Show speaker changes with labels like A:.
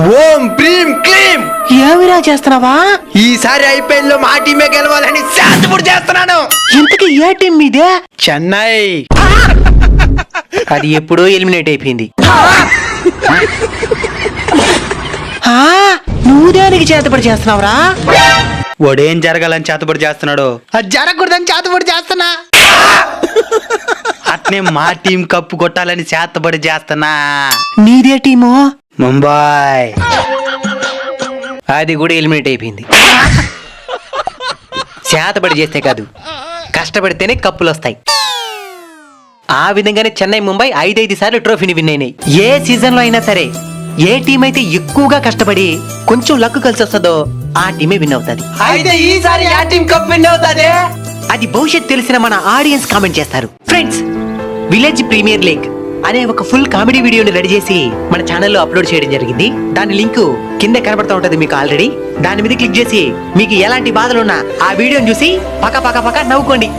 A: ఓం ప్రీం క్లీం.
B: ఏమిరా చేస్తున్నావా?
A: ఈసారి ఐపీఎల్ లో మా టీమే గెలవాలని శాంతిపూర్ చేస్తున్నాను.
B: ఇంతకీ ఏ టీం మీదే?
A: చెన్నై.
B: అది ఎప్పుడో ఎలిమినేట్ అయిపోయింది. నువ్వు దేనికి చేతపడి చేస్తున్నావురా?
A: వాడేం జరగాలని చేతబడి చేస్తున్నాడు, అది జరగకూడదని చేతబడి చేస్తున్నా. అట్నే మా టీం కప్పు కొట్టాలని చేతబడి చేస్తున్నా.
B: నీదే టీము?
A: ముంబై.
B: అది కూడా ఎలిమినేట్ అయిపోయింది. చేతబడి చేస్తే కాదు, కష్టపడితేనే కప్పులు వస్తాయి. ఆ విధంగానే చెన్నై ముంబై 5 సార్లు ట్రోఫీని విన్ అయినాయి. ఏ సీజన్ లో అయినా సరే ఏ టీం అయితే ఎక్కువగా కష్టపడి కొంచెం లక్ కలిసి వస్తుందో ఆ టీమే విన్ అవుతుంది.
A: అయితే ఈసారి ఆ టీం కప్ విన్ అవుతాదే.
B: అది భవిష్యత్ తెలిసిన మన ఆడియన్స్ కామెంట్ చేస్తారు. ఫ్రెండ్స్, విలేజ్ ప్రీమియర్ లీగ్ అనే ఒక ఫుల్ కామెడీ వీడియోని రెడీ చేసి మన ఛానల్లో అప్లోడ్ చేయడం జరిగింది. దాని లింక్ కింద కనబడతా ఉంటది మీకు ఆల్రెడీ. దాని మీద క్లిక్ చేసి మీకు ఎలాంటి బాధలున్నా ఆ వీడియోని చూసి పక్క నవ్వుకోండి.